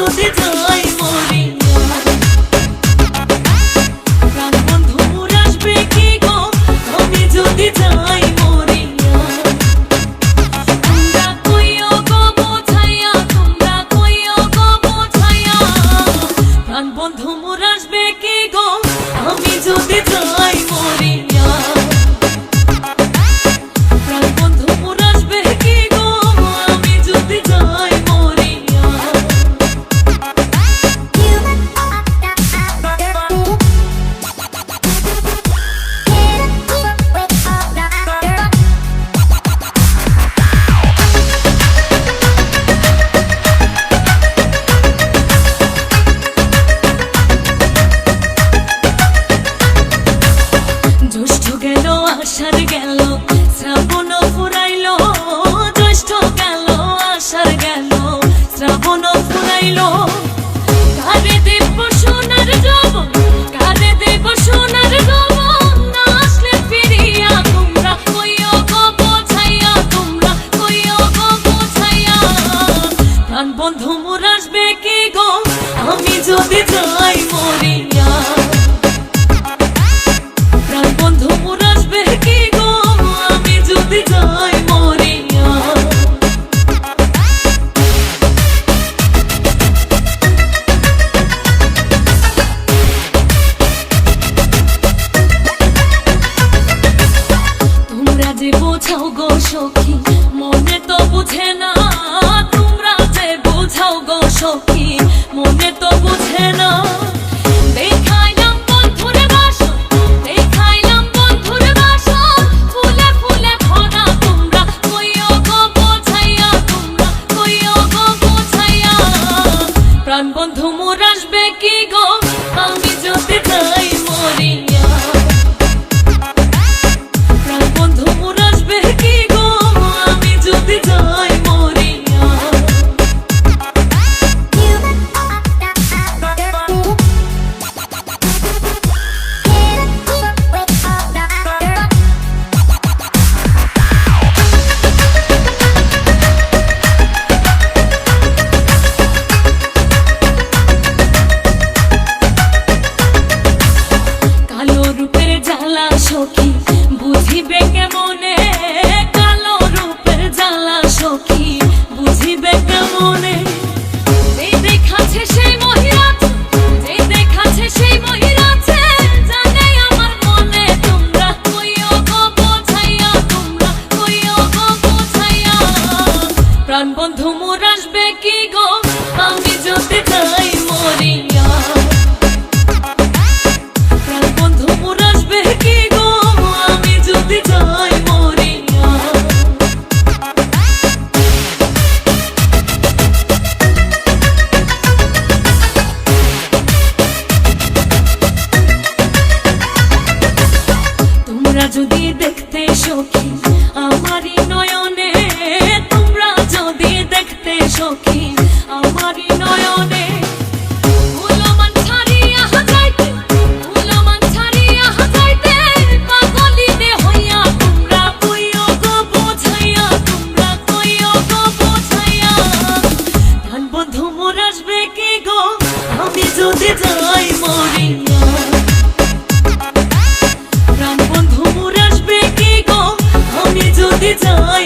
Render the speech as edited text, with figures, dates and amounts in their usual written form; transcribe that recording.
যদি যাই মরিয়া প্রাণ বন্ধু মোর আসবে কি গো আমি যদি যাই মরিয়া তোমরা কইও গো বোঝাইয়া তোমরা কইও গো বোঝাইয়া প্রাণ বন্ধু মোর আসবে কি গো আমি যদি যাই মরিয়া প্রাণ বন্ধু মোর আসবে কি গো আমি যদি যাই মরিয়া জ্যৈষ্ঠ গেল আষাঢ় গেল শ্রাবণ ফুরাইল জ্যৈষ্ঠ গেল আষাঢ় গেল শ্রাবণ ফুরাইল কারে দেব সোনার যৌবন কারে দেব সোনার যৌবন না আসলে ফিরিয়া তোমরা কইও গো বোঝাইয়া তোমরা কইও গো বোঝাইয়া প্রাণ বন্ধু মোর আসবে কি গো আমি যদি যাই মরিয়া প্রাণ বন্ধু মোর আসবে কি গো আমি যদি যাই মরিয়া তোমরা যে বোঝাও গো সখী মনে তো বুঝে না তোমরা যে বোঝাও গো সখী মনে তো বুঝে না দেখাইলাম বন্ধুর বাসন দেখাইলাম বন্ধুর বাসন ফুলে ফুলে ভরা তোমরা কইও গো বোঝাইয়া তোমরা কইও গো বোঝাইয়া প্রাণ বন্ধু মোর আসবে কি গো আমি যদি যাই মরিয়া প্রাণ বন্ধু মোর আসবে কি গো আমি যদি যাই মরিয়া কালো রূপের জ্বালা সখী বুঝিবে কেমনে কালো রূপের জ্বালা সখী বুঝিবে কেমনে যে দেখাছে সেই মহিলাছে যে দেখাছে সেই মহিলাছে জানে আমার মনে তোমরা কইও গো বোঝাইয়া তোমরা কইও গো বোঝাইয়া প্রাণ বন্ধু মোর আসবে কি গো আমি যদি যাই মরিয়া প্রাণ বন্ধু মোর আসবে কি গো আমি যদি যাই মরিয়া তোমরা যদি দেখতে সখী আমারই নয়নে তোমরা যদি দেখতে সখী আমারই নয়নে উলমান ছাড়িয়া যাইতে উলমান ছাড়িয়া যাইতে পাগলিতে হইয়া তোমরা কইও গো বোঝাইয়া তোমরা কইও গো বোঝাইয়া প্রাণ বন্ধু মোর আসবে কি গো আমি যদি যাই মরিয়া প্রাণ বন্ধু মোর আসবে কি গো আমি যদি যাই